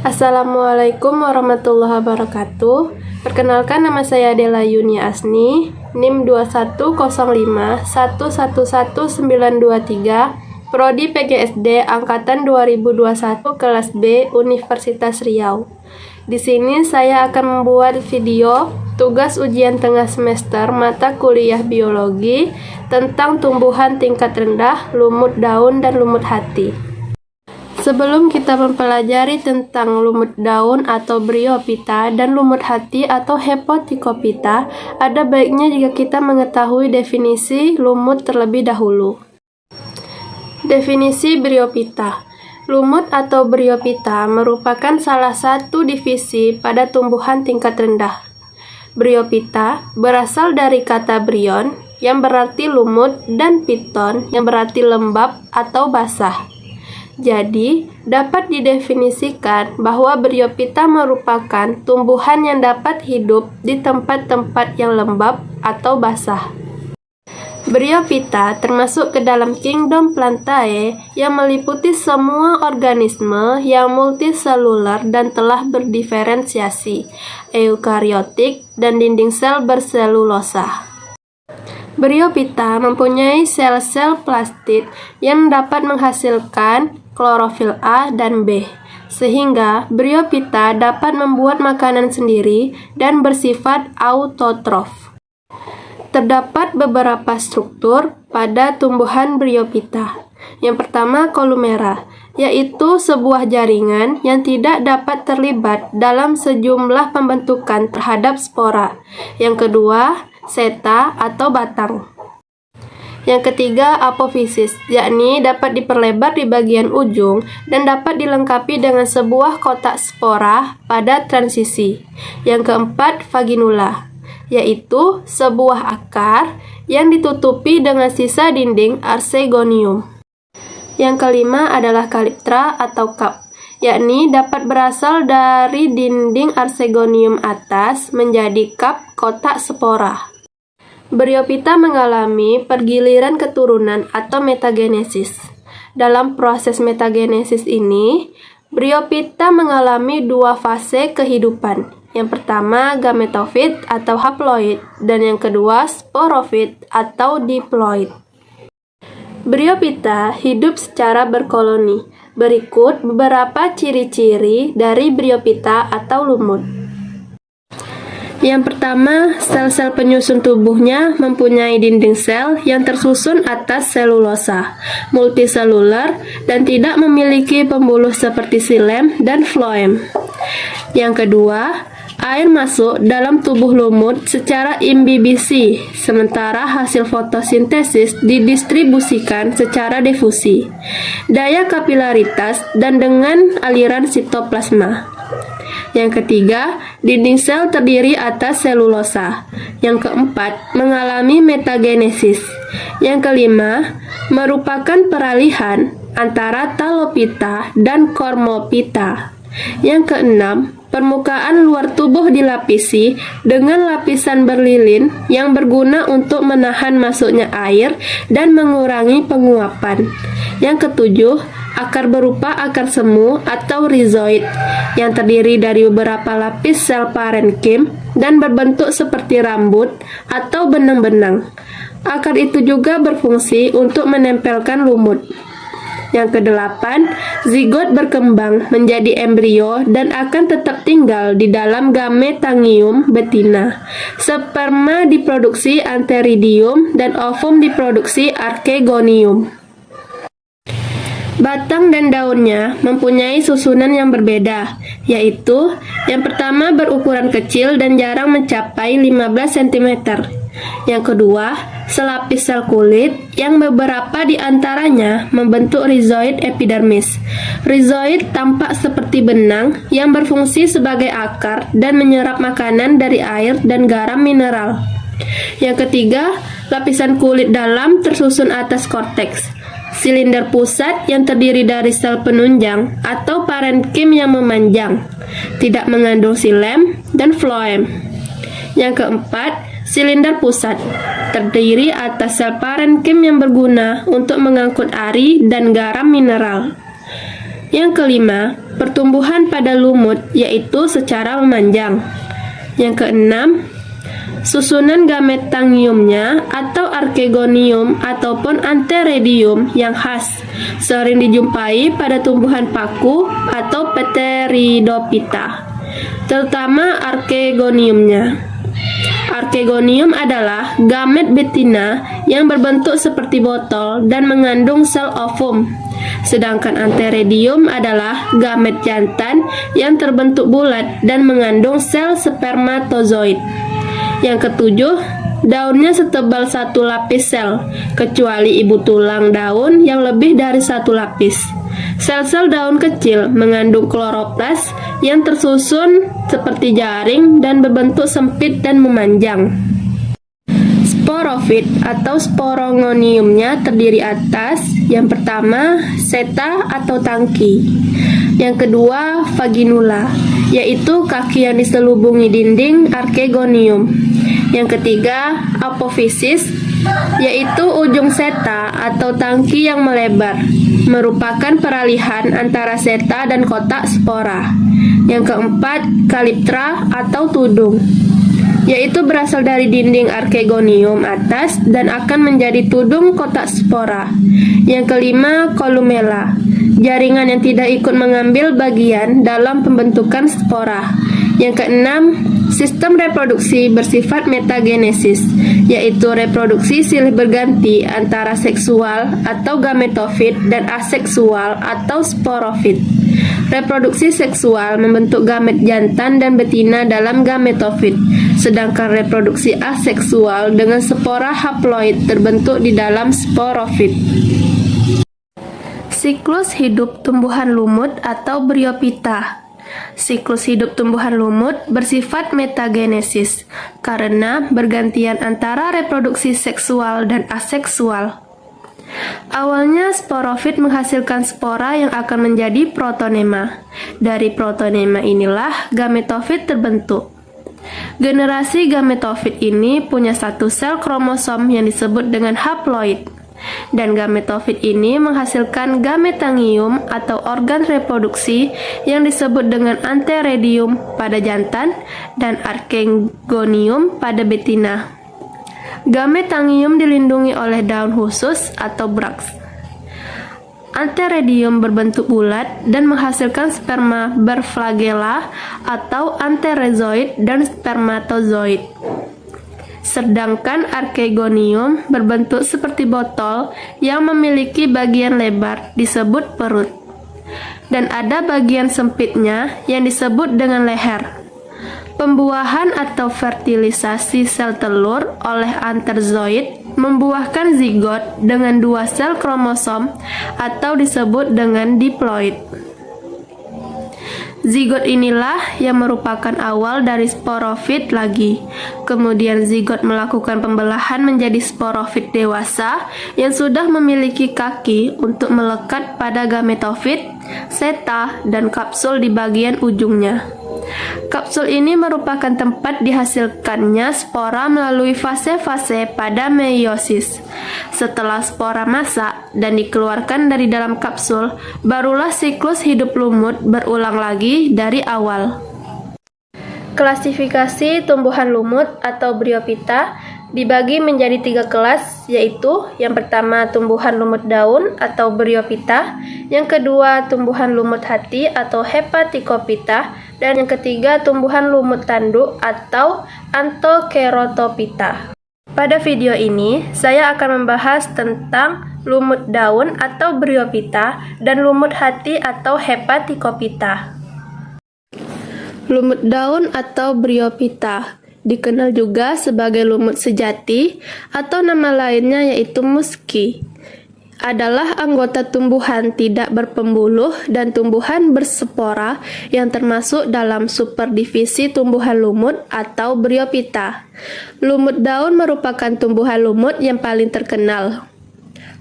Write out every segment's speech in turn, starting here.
Assalamualaikum warahmatullahi wabarakatuh. Perkenalkan, nama saya Dela Yunia Asni, NIM 2105111923, Prodi PGSD Angkatan 2021 Kelas B Universitas Riau. Di sini saya akan membuat video tugas ujian tengah semester mata kuliah biologi tentang tumbuhan tingkat rendah, lumut daun, dan lumut hati. Sebelum kita mempelajari tentang lumut daun atau Bryophyta dan lumut hati atau Hepoticophyta, ada baiknya jika kita mengetahui definisi lumut terlebih dahulu. Definisi Bryophyta. Lumut atau Bryophyta merupakan salah satu divisi pada tumbuhan tingkat rendah. Bryophyta berasal dari kata bryon yang berarti lumut dan phyton yang berarti lembab atau basah. Jadi, dapat didefinisikan bahwa Bryophyta merupakan tumbuhan yang dapat hidup di tempat-tempat yang lembab atau basah. Bryophyta termasuk ke dalam kingdom Plantae yang meliputi semua organisme yang multiseluler dan telah berdiferensiasi, eukariotik, dan dinding sel berselulosa. Bryophyta mempunyai sel-sel plastid yang dapat menghasilkan klorofil A dan B, sehingga Bryophyta dapat membuat makanan sendiri dan bersifat autotrof. Terdapat beberapa struktur pada tumbuhan Bryophyta. Yang pertama, kolumera, yaitu sebuah jaringan yang tidak dapat terlibat dalam sejumlah pembentukan terhadap spora. Yang kedua, seta atau batang. Yang ketiga, apofisis, yakni dapat diperlebar di bagian ujung dan dapat dilengkapi dengan sebuah kotak spora pada transisi. Yang keempat, vaginula, yaitu sebuah akar yang ditutupi dengan sisa dinding arsegonium. Yang kelima adalah calyptra atau cup, yakni dapat berasal dari dinding arsegonium atas menjadi cup kotak spora. Bryophyta mengalami pergiliran keturunan atau metagenesis. Dalam proses metagenesis ini, Bryophyta mengalami dua fase kehidupan. Yang pertama, gametofit atau haploid, dan yang kedua, sporofit atau diploid. Bryophyta hidup secara berkoloni. Berikut beberapa ciri-ciri dari Bryophyta atau lumut. Yang pertama, sel-sel penyusun tubuhnya mempunyai dinding sel yang tersusun atas selulosa, multiseluler, dan tidak memiliki pembuluh seperti xilem dan floem. Yang kedua, air masuk dalam tubuh lumut secara imbibisi, sementara hasil fotosintesis didistribusikan secara difusi, daya kapilaritas, dan dengan aliran sitoplasma. Yang ketiga, dinding sel terdiri atas selulosa. Yang keempat, mengalami metagenesis. Yang kelima, merupakan peralihan antara Talophyta dan Cormophyta. Yang keenam, permukaan luar tubuh dilapisi dengan lapisan berlilin yang berguna untuk menahan masuknya air dan mengurangi penguapan. Yang ketujuh, akar berupa akar semu atau rhizoid yang terdiri dari beberapa lapis sel parenkim dan berbentuk seperti rambut atau benang-benang. Akar itu juga berfungsi untuk menempelkan lumut. Yang kedelapan, zigot berkembang menjadi embrio dan akan tetap tinggal di dalam gametangium betina. Sperma diproduksi antheridium dan ovum diproduksi archegonium. Batang dan daunnya mempunyai susunan yang berbeda, yaitu yang pertama berukuran kecil dan jarang mencapai 15 cm. Yang kedua, selapis sel kulit yang beberapa di antaranya membentuk rhizoid epidermis. Rhizoid tampak seperti benang yang berfungsi sebagai akar dan menyerap makanan dari air dan garam mineral. Yang ketiga, lapisan kulit dalam tersusun atas korteks. Silinder pusat yang terdiri dari sel penunjang atau parenkim yang memanjang, tidak mengandung xilem dan floem. Yang keempat, silinder pusat terdiri atas sel parenkim yang berguna untuk mengangkut ari dan garam mineral. Yang kelima, pertumbuhan pada lumut, yaitu secara memanjang. Yang keenam, susunan gametangiumnya atau arkegonium ataupun antheridium yang khas, sering dijumpai pada tumbuhan paku atau Pteridophyta, terutama arkegoniumnya. Arkegonium adalah gamet betina yang berbentuk seperti botol dan mengandung sel ovum. Sedangkan antheridium adalah gamet jantan yang terbentuk bulat dan mengandung sel spermatozoid. Yang ketujuh, daunnya setebal satu lapis sel, kecuali ibu tulang daun yang lebih dari satu lapis. Sel-sel daun kecil mengandung kloroplas yang tersusun seperti jaring dan berbentuk sempit dan memanjang. Sporofit atau sporongoniumnya terdiri atas yang pertama, seta atau tangki. Yang kedua, vaginula, yaitu kaki yang diselubungi dinding arkegonium. Yang ketiga, apofisis, yaitu ujung seta atau tangki yang melebar, merupakan peralihan antara seta dan kotak spora. Yang keempat, kaliptra atau tudung, yaitu berasal dari dinding arkegonium atas dan akan menjadi tudung kotak spora. Yang kelima, kolumella, jaringan yang tidak ikut mengambil bagian dalam pembentukan spora. Yang keenam, sistem reproduksi bersifat metagenesis, yaitu reproduksi silih berganti antara seksual atau gametofit dan aseksual atau sporofit. Reproduksi seksual membentuk gamet jantan dan betina dalam gametofit, sedangkan reproduksi aseksual dengan spora haploid terbentuk di dalam sporofit. Siklus hidup tumbuhan lumut atau Bryophyta. Siklus hidup tumbuhan lumut bersifat metagenesis karena bergantian antara reproduksi seksual dan aseksual. Awalnya sporofit menghasilkan spora yang akan menjadi protonema. Dari protonema inilah gametofit terbentuk. Generasi gametofit ini punya satu sel kromosom yang disebut dengan haploid. Dan gametofit ini menghasilkan gametangium atau organ reproduksi yang disebut dengan antheridium pada jantan dan arkegonium pada betina. Gametangium dilindungi oleh daun khusus atau braks. Antheridium berbentuk bulat dan menghasilkan sperma berflagella atau antherozoid dan spermatozoid. Sedangkan arkegonium berbentuk seperti botol yang memiliki bagian lebar disebut perut, dan ada bagian sempitnya yang disebut dengan leher. Pembuahan atau fertilisasi sel telur oleh antherozoid membuahkan zigot dengan dua sel kromosom atau disebut dengan diploid. Zigot inilah yang merupakan awal dari sporofit lagi. Kemudian zigot melakukan pembelahan menjadi sporofit dewasa yang sudah memiliki kaki untuk melekat pada gametofit, seta, dan kapsul di bagian ujungnya. Kapsul ini merupakan tempat dihasilkannya spora melalui fase-fase pada meiosis. Setelah spora masak dan dikeluarkan dari dalam kapsul, barulah siklus hidup lumut berulang lagi dari awal. Klasifikasi tumbuhan lumut atau Bryophyta dibagi menjadi 3 kelas, yaitu yang pertama tumbuhan lumut daun atau Bryophyta, yang kedua tumbuhan lumut hati atau Hepaticophyta, dan yang ketiga tumbuhan lumut tanduk atau Anthokerotophyta. Pada video ini, saya akan membahas tentang lumut daun atau Bryophyta dan lumut hati atau Hepaticophyta. Lumut daun atau Bryophyta dikenal juga sebagai lumut sejati atau nama lainnya yaitu musky. Adalah anggota tumbuhan tidak berpembuluh dan tumbuhan berspora yang termasuk dalam superdivisi tumbuhan lumut atau Bryophyta. Lumut daun merupakan tumbuhan lumut yang paling terkenal.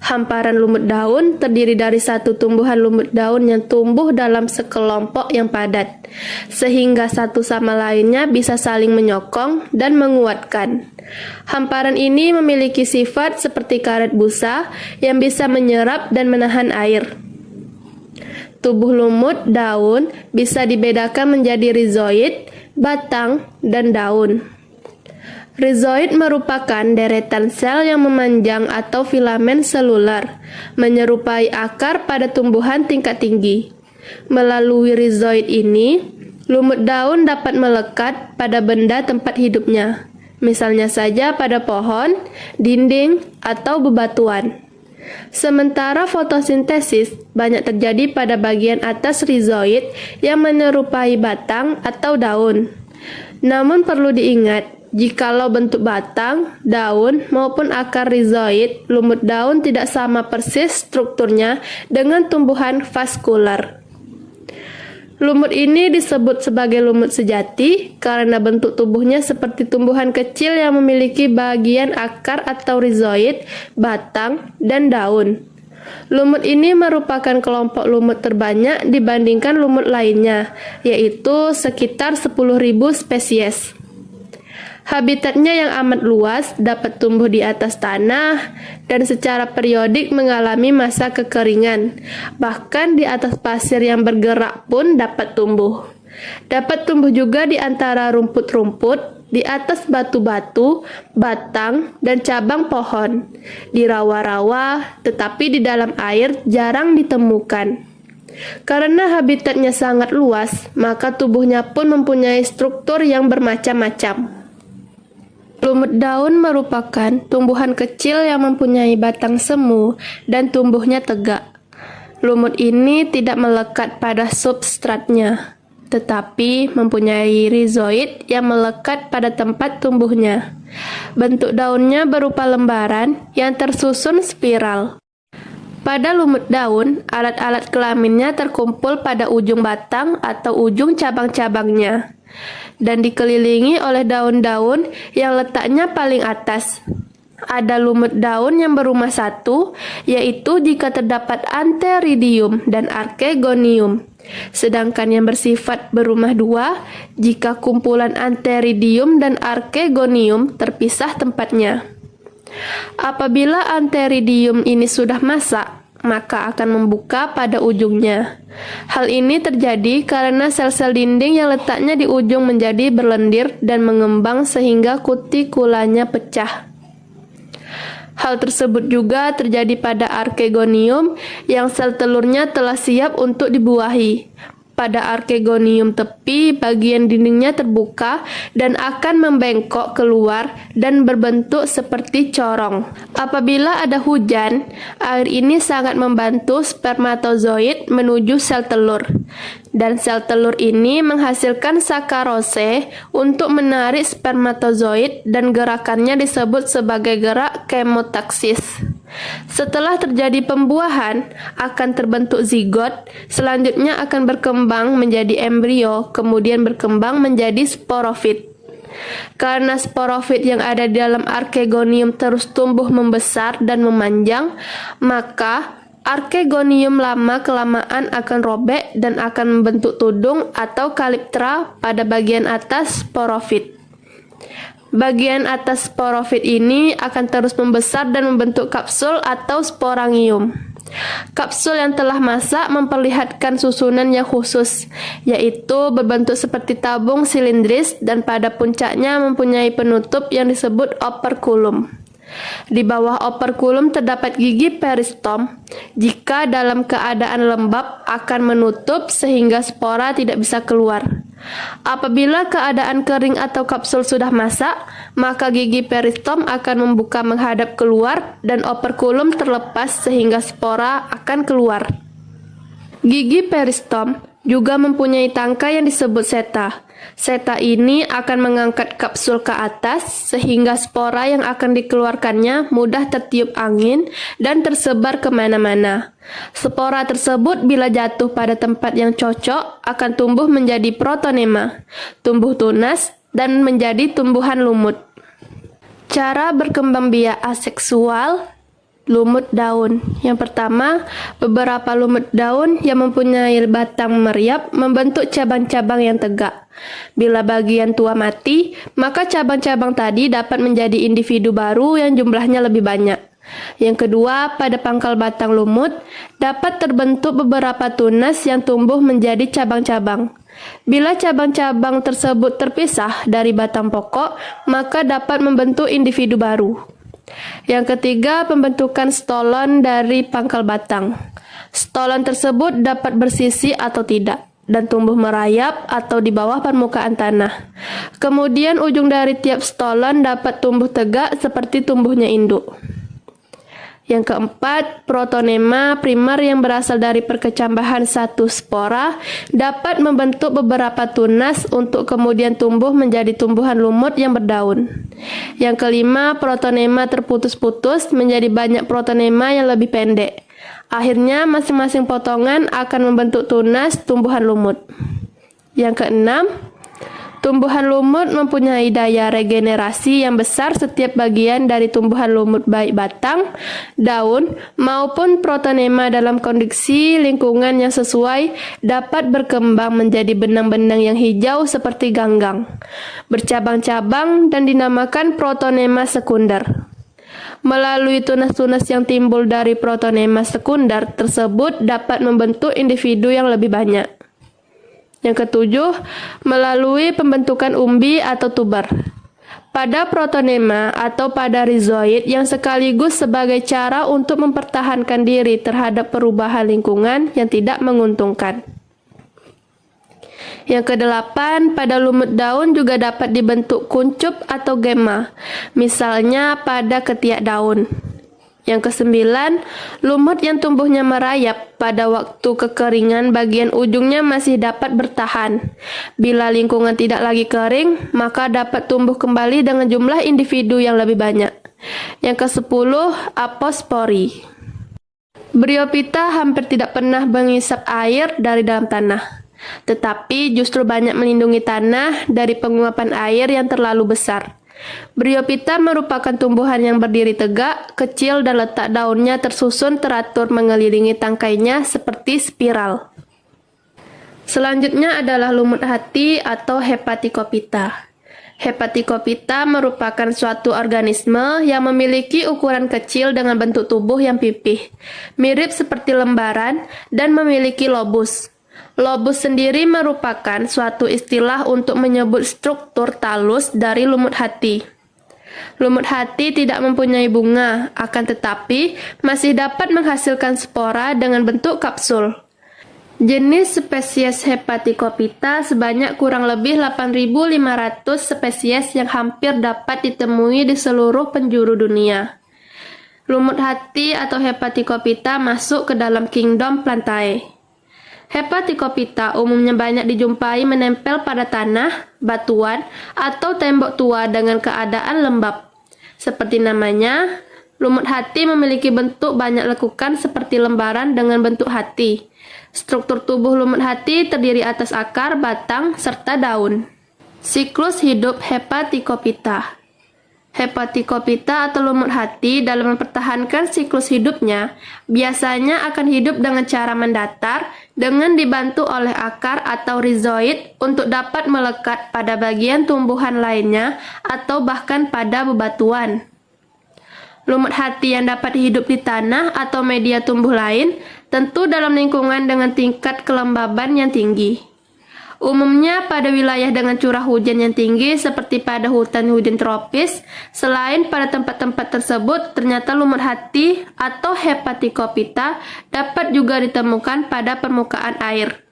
Hamparan lumut daun terdiri dari satu tumbuhan lumut daun yang tumbuh dalam sekelompok yang padat, sehingga satu sama lainnya bisa saling menyokong dan menguatkan. Hamparan ini memiliki sifat seperti karet busa yang bisa menyerap dan menahan air. Tubuh lumut daun bisa dibedakan menjadi rizoid, batang, dan daun. Rizoid merupakan deretan sel yang memanjang atau filamen seluler, menyerupai akar pada tumbuhan tingkat tinggi. Melalui rizoid ini, lumut daun dapat melekat pada benda tempat hidupnya, misalnya saja pada pohon, dinding, atau bebatuan. Sementara fotosintesis banyak terjadi pada bagian atas rizoid yang menyerupai batang atau daun. Namun perlu diingat, jikalau bentuk batang, daun, maupun akar rizoid, lumut daun tidak sama persis strukturnya dengan tumbuhan vaskular. Lumut ini disebut sebagai lumut sejati karena bentuk tubuhnya seperti tumbuhan kecil yang memiliki bagian akar atau rizoid, batang, dan daun. Lumut ini merupakan kelompok lumut terbanyak dibandingkan lumut lainnya, yaitu sekitar 10.000 spesies. Habitatnya yang amat luas dapat tumbuh di atas tanah dan secara periodik mengalami masa kekeringan. Bahkan di atas pasir yang bergerak pun dapat tumbuh. Dapat tumbuh juga di antara rumput-rumput, di atas batu-batu, batang, dan cabang pohon, di rawa-rawa, tetapi di dalam air jarang ditemukan. Karena habitatnya sangat luas, maka tubuhnya pun mempunyai struktur yang bermacam-macam. Lumut daun merupakan tumbuhan kecil yang mempunyai batang semu dan tumbuhnya tegak. Lumut ini tidak melekat pada substratnya, tetapi mempunyai rizoid yang melekat pada tempat tumbuhnya. Bentuk daunnya berupa lembaran yang tersusun spiral. Pada lumut daun, alat-alat kelaminnya terkumpul pada ujung batang atau ujung cabang-cabangnya, dan dikelilingi oleh daun-daun yang letaknya paling atas. Ada lumut daun yang berumah satu, yaitu jika terdapat antheridium dan archegonium. Sedangkan yang bersifat berumah dua, jika kumpulan antheridium dan archegonium terpisah tempatnya. Apabila antheridium ini sudah masak, maka akan membuka pada ujungnya. Hal ini terjadi karena sel-sel dinding yang letaknya di ujung menjadi berlendir dan mengembang sehingga kutikulanya pecah. Hal tersebut juga terjadi pada archegonium yang sel telurnya telah siap untuk dibuahi. Pada archegonium tepi, bagian dindingnya terbuka dan akan membengkok keluar dan berbentuk seperti corong. Apabila ada hujan, air ini sangat membantu spermatozoid menuju sel telur. Dan sel telur ini menghasilkan sakarose untuk menarik spermatozoid dan gerakannya disebut sebagai gerak kemotaksis. Setelah terjadi pembuahan, akan terbentuk zigot, selanjutnya akan berkembang menjadi embrio, kemudian berkembang menjadi sporofit. Karena sporofit yang ada di dalam archegonium terus tumbuh membesar dan memanjang, maka archegonium lama-kelamaan akan robek dan akan membentuk tudung atau kaliptra pada bagian atas sporofit. Bagian atas sporofit ini akan terus membesar dan membentuk kapsul atau sporangium. Kapsul yang telah masak memperlihatkan susunan yang khusus, yaitu berbentuk seperti tabung silindris dan pada puncaknya mempunyai penutup yang disebut operculum. Di bawah operculum terdapat gigi peristom. Jika dalam keadaan lembab akan menutup sehingga spora tidak bisa keluar. Apabila keadaan kering atau kapsul sudah masak, maka gigi peristom akan membuka menghadap keluar dan operculum terlepas sehingga spora akan keluar. Gigi peristom juga mempunyai tangkai yang disebut seta. Seta ini akan mengangkat kapsul ke atas sehingga spora yang akan dikeluarkannya mudah tertiup angin dan tersebar kemana-mana. Spora tersebut bila jatuh pada tempat yang cocok akan tumbuh menjadi protonema, tumbuh tunas, dan menjadi tumbuhan lumut. Cara berkembang biak aseksual lumut daun. Yang pertama, beberapa lumut daun yang mempunyai batang meriap membentuk cabang-cabang yang tegak. Bila bagian tua mati, maka cabang-cabang tadi dapat menjadi individu baru yang jumlahnya lebih banyak. Yang kedua, pada pangkal batang lumut dapat terbentuk beberapa tunas yang tumbuh menjadi cabang-cabang. Bila cabang-cabang tersebut terpisah dari batang pokok, maka dapat membentuk individu baru. Yang ketiga, pembentukan stolon dari pangkal batang. Stolon tersebut dapat bersisi atau tidak, dan tumbuh merayap atau di bawah permukaan tanah. Kemudian ujung dari tiap stolon dapat tumbuh tegak seperti tumbuhnya induk. Yang keempat, protonema primer yang berasal dari perkecambahan satu spora dapat membentuk beberapa tunas untuk kemudian tumbuh menjadi tumbuhan lumut yang berdaun. Yang kelima, protonema terputus-putus menjadi banyak protonema yang lebih pendek. Akhirnya, masing-masing potongan akan membentuk tunas tumbuhan lumut. Yang keenam, tumbuhan lumut mempunyai daya regenerasi yang besar. Setiap bagian dari tumbuhan lumut baik batang, daun, maupun protonema dalam kondisi lingkungan yang sesuai dapat berkembang menjadi benang-benang yang hijau seperti ganggang, bercabang-cabang dan dinamakan protonema sekunder. Melalui tunas-tunas yang timbul dari protonema sekunder tersebut dapat membentuk individu yang lebih banyak. Yang ketujuh, melalui pembentukan umbi atau tuber. Pada protonema atau pada rizoid yang sekaligus sebagai cara untuk mempertahankan diri terhadap perubahan lingkungan yang tidak menguntungkan. Yang kedelapan, pada lumut daun juga dapat dibentuk kuncup atau gema, misalnya pada ketiak daun. Yang kesembilan, lumut yang tumbuhnya merayap pada waktu kekeringan bagian ujungnya masih dapat bertahan. Bila lingkungan tidak lagi kering, maka dapat tumbuh kembali dengan jumlah individu yang lebih banyak. Yang kesepuluh, apospori. Bryophyta hampir tidak pernah mengisap air dari dalam tanah, tetapi justru banyak melindungi tanah dari penguapan air yang terlalu besar. Bryophyta merupakan tumbuhan yang berdiri tegak, kecil dan letak daunnya tersusun teratur mengelilingi tangkainya seperti spiral. Selanjutnya adalah lumut hati atau Hepaticophyta. Hepaticophyta merupakan suatu organisme yang memiliki ukuran kecil dengan bentuk tubuh yang pipih, mirip seperti lembaran dan memiliki lobus. Lobus sendiri merupakan suatu istilah untuk menyebut struktur talus dari lumut hati. Lumut hati tidak mempunyai bunga, akan tetapi masih dapat menghasilkan spora dengan bentuk kapsul. Jenis spesies Hepaticophyta sebanyak kurang lebih 8.500 spesies yang hampir dapat ditemui di seluruh penjuru dunia. Lumut hati atau Hepaticophyta masuk ke dalam kingdom Plantae. Hepaticophyta umumnya banyak dijumpai menempel pada tanah, batuan, atau tembok tua dengan keadaan lembab. Seperti namanya, lumut hati memiliki bentuk banyak lekukan seperti lembaran dengan bentuk hati. Struktur tubuh lumut hati terdiri atas akar, batang, serta daun. Siklus hidup Hepaticophyta. Hepaticophyta atau lumut hati dalam mempertahankan siklus hidupnya biasanya akan hidup dengan cara mendatar dengan dibantu oleh akar atau rizoid untuk dapat melekat pada bagian tumbuhan lainnya atau bahkan pada bebatuan. Lumut hati yang dapat hidup di tanah atau media tumbuh lain tentu dalam lingkungan dengan tingkat kelembaban yang tinggi. Umumnya pada wilayah dengan curah hujan yang tinggi seperti pada hutan-hujan tropis. Selain pada tempat-tempat tersebut, ternyata lumut hati atau Hepaticophyta dapat juga ditemukan pada permukaan air.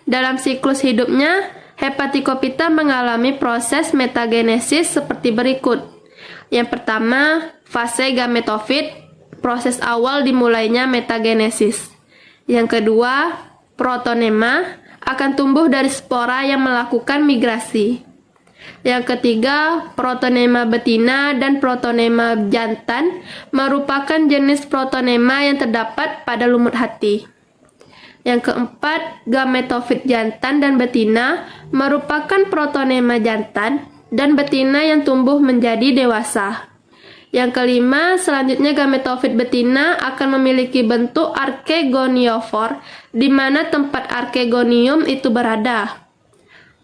Dalam siklus hidupnya, Hepaticophyta mengalami proses metagenesis seperti berikut. Yang pertama, fase gametofit, proses awal dimulainya metagenesis. Yang kedua, protonema, akan tumbuh dari spora yang melakukan migrasi. Yang ketiga, protonema betina dan protonema jantan merupakan jenis protonema yang terdapat pada lumut hati. Yang keempat, gametofit jantan dan betina merupakan protonema jantan dan betina yang tumbuh menjadi dewasa. Yang kelima, selanjutnya gametofit betina akan memiliki bentuk arkegoniofor, di mana tempat arkegonium itu berada.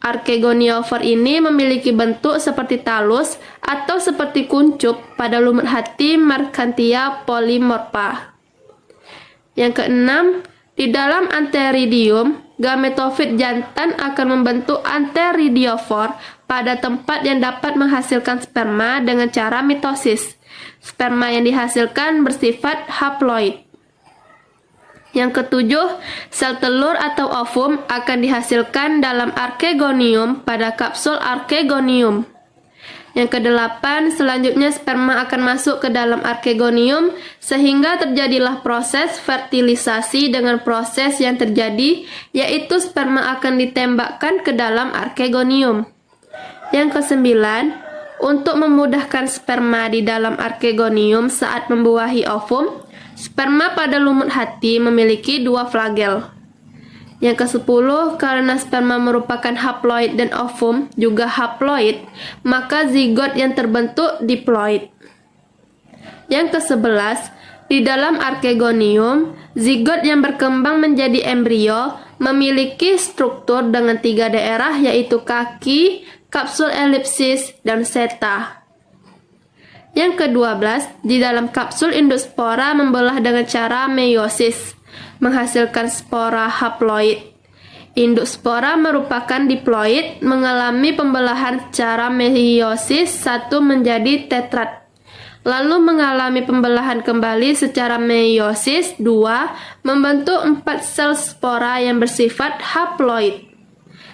Archegoniophore ini memiliki bentuk seperti talus atau seperti kuncup pada lumut hati Mercantia polymorpha. Yang keenam, di dalam antheridium, gametofit jantan akan membentuk antheridiophore pada tempat yang dapat menghasilkan sperma dengan cara mitosis. Sperma yang dihasilkan bersifat haploid. Yang ketujuh, sel telur atau ovum akan dihasilkan dalam archegonium pada kapsul archegonium. Yang kedelapan, selanjutnya sperma akan masuk ke dalam archegonium sehingga terjadilah proses fertilisasi dengan proses yang terjadi, yaitu sperma akan ditembakkan ke dalam archegonium. Yang kesembilan, untuk memudahkan sperma di dalam archegonium saat membuahi ovum, sperma pada lumut hati memiliki dua flagel. Yang ke-10, karena sperma merupakan haploid dan ovum juga haploid, maka zigot yang terbentuk diploid. Yang ke-11, di dalam archegonium, zigot yang berkembang menjadi embrio memiliki struktur dengan 3 daerah, yaitu kaki, kapsul elipsis, dan seta. Yang ke-12, di dalam kapsul indospora membelah dengan cara meiosis, menghasilkan spora haploid. Induk spora merupakan diploid, mengalami pembelahan secara meiosis 1 menjadi tetrad, lalu mengalami pembelahan kembali secara meiosis 2, membentuk 4 sel spora yang bersifat haploid.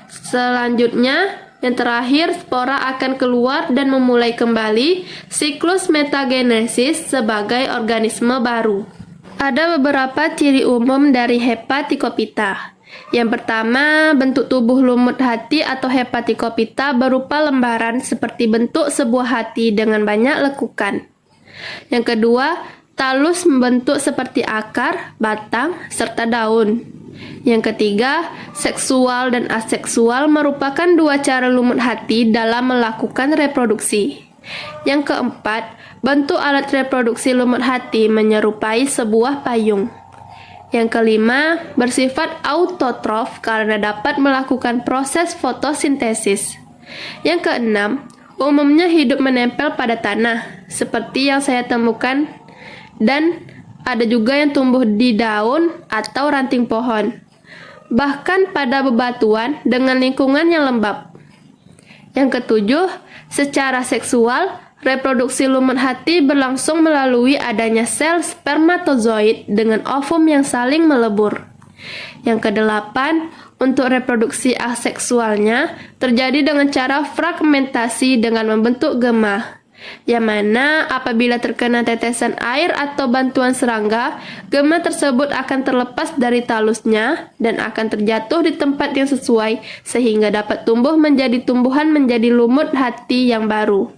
Selanjutnya, yang terakhir, spora akan keluar dan memulai kembali siklus metagenesis sebagai organisme baru. Ada beberapa ciri umum dari Hepaticopita. Yang pertama, bentuk tubuh lumut hati atau Hepaticopita berupa lembaran seperti bentuk sebuah hati dengan banyak lekukan. Yang kedua, talus membentuk seperti akar, batang, serta daun. Yang ketiga, seksual dan aseksual merupakan 2 cara lumut hati dalam melakukan reproduksi. Yang keempat, bentuk alat reproduksi lumut hati menyerupai sebuah payung. Yang kelima, bersifat autotrof karena dapat melakukan proses fotosintesis. Yang keenam, umumnya hidup menempel pada tanah, seperti yang saya temukan, dan ada juga yang tumbuh di daun atau ranting pohon, bahkan pada bebatuan dengan lingkungan yang lembab. Yang ketujuh, secara seksual, reproduksi lumut hati berlangsung melalui adanya sel spermatozoid dengan ovum yang saling melebur. Yang kedelapan, untuk reproduksi aseksualnya terjadi dengan cara fragmentasi dengan membentuk gemah, yang mana apabila terkena tetesan air atau bantuan serangga, gemah tersebut akan terlepas dari talusnya dan akan terjatuh di tempat yang sesuai sehingga dapat tumbuh menjadi tumbuhan menjadi lumut hati yang baru.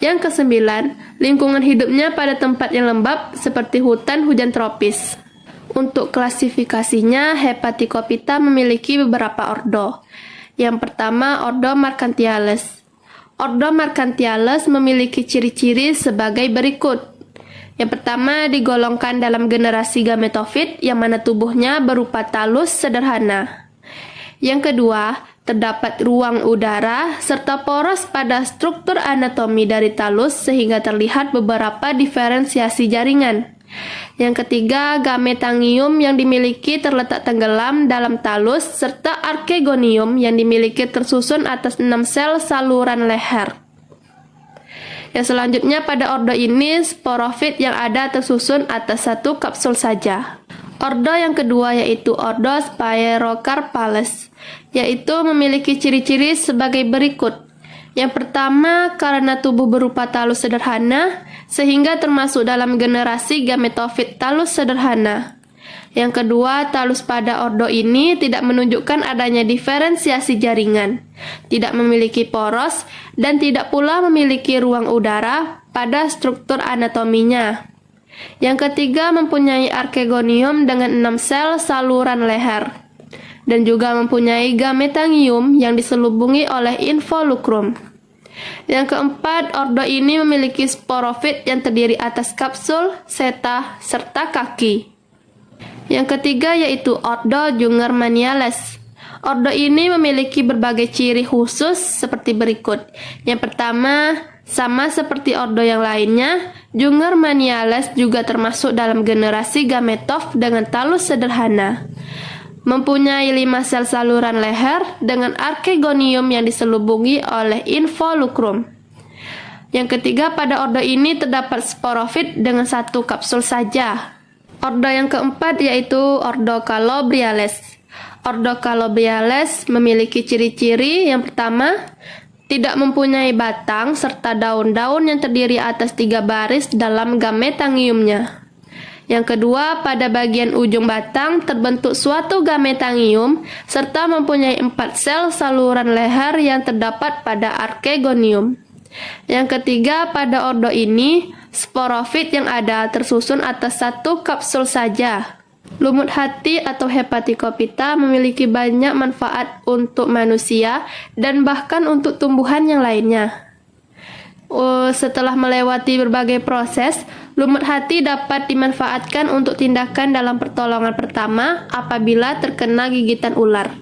Yang kesembilan, lingkungan hidupnya pada tempat yang lembab seperti hutan hujan tropis. Untuk klasifikasinya, Hepaticopita memiliki beberapa ordo. Yang pertama, ordo Mercantiales. Ordo Mercantiales memiliki ciri-ciri sebagai berikut. Yang pertama, digolongkan dalam generasi gametofit yang mana tubuhnya berupa talus sederhana. Yang kedua, terdapat ruang udara serta poros pada struktur anatomi dari talus sehingga terlihat beberapa diferensiasi jaringan. Yang ketiga, gametangium yang dimiliki terletak tenggelam dalam talus serta archegonium yang dimiliki tersusun atas 6 sel saluran leher. Yang selanjutnya pada ordo ini sporofit yang ada tersusun atas 1 kapsul saja. Ordo yang kedua yaitu ordo Sphaerocarpales, yaitu memiliki ciri-ciri sebagai berikut. Yang pertama, karena tubuh berupa talus sederhana, sehingga termasuk dalam generasi gametofit talus sederhana. Yang kedua, talus pada ordo ini tidak menunjukkan adanya diferensiasi jaringan, tidak memiliki poros, dan tidak pula memiliki ruang udara pada struktur anatominya. Yang ketiga, mempunyai archegonium dengan 6 sel saluran leher, dan juga mempunyai gametangium yang diselubungi oleh involucrum. Yang keempat, ordo ini memiliki sporofit yang terdiri atas kapsul, seta, serta kaki. Yang ketiga yaitu ordo Jungermanniales. Ordo ini memiliki berbagai ciri khusus seperti berikut. Yang pertama, sama seperti ordo yang lainnya, Junger Maniales juga termasuk dalam generasi Gametoph dengan talus sederhana. Mempunyai 5 sel saluran leher dengan arkegonium yang diselubungi oleh involucrum. Yang ketiga, pada ordo ini terdapat sporofit dengan 1 kapsul saja. Ordo yang keempat yaitu ordo Calobriales. Ordo Calobriales memiliki ciri-ciri. Yang pertama, tidak mempunyai batang serta daun-daun yang terdiri atas 3 baris dalam gametangiumnya. Yang kedua, pada bagian ujung batang terbentuk suatu gametangium serta mempunyai 4 sel saluran leher yang terdapat pada arkegonium. Yang ketiga, pada ordo ini, sporofit yang ada tersusun atas 1 kapsul saja. Lumut hati atau Hepaticopita memiliki banyak manfaat untuk manusia dan bahkan untuk tumbuhan yang lainnya. Setelah melewati berbagai proses, lumut hati dapat dimanfaatkan untuk tindakan dalam pertolongan pertama apabila terkena gigitan ular.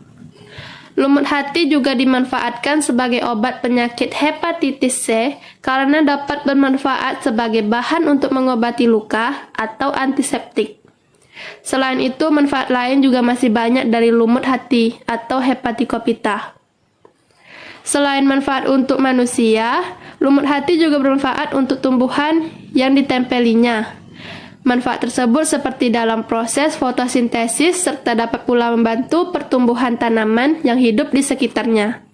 Lumut hati juga dimanfaatkan sebagai obat penyakit hepatitis C karena dapat bermanfaat sebagai bahan untuk mengobati luka atau antiseptik. Selain itu, manfaat lain juga masih banyak dari lumut hati atau Hepaticopita. Selain manfaat untuk manusia, lumut hati juga bermanfaat untuk tumbuhan yang ditempelinya. Manfaat tersebut seperti dalam proses fotosintesis serta dapat pula membantu pertumbuhan tanaman yang hidup di sekitarnya.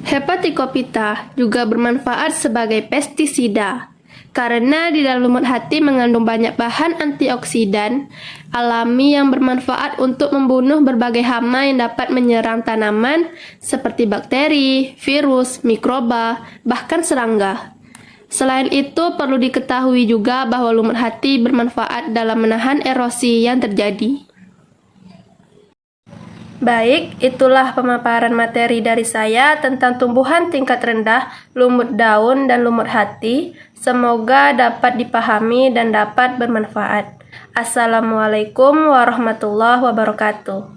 Hepaticopita juga bermanfaat sebagai pestisida. Karena di dalam lumut hati mengandung banyak bahan antioksidan alami yang bermanfaat untuk membunuh berbagai hama yang dapat menyerang tanaman seperti bakteri, virus, mikroba, bahkan serangga. Selain itu, perlu diketahui juga bahwa lumut hati bermanfaat dalam menahan erosi yang terjadi. Baik, itulah pemaparan materi dari saya tentang tumbuhan tingkat rendah, lumut daun, dan lumut hati. Semoga dapat dipahami dan dapat bermanfaat. Assalamualaikum warahmatullahi wabarakatuh.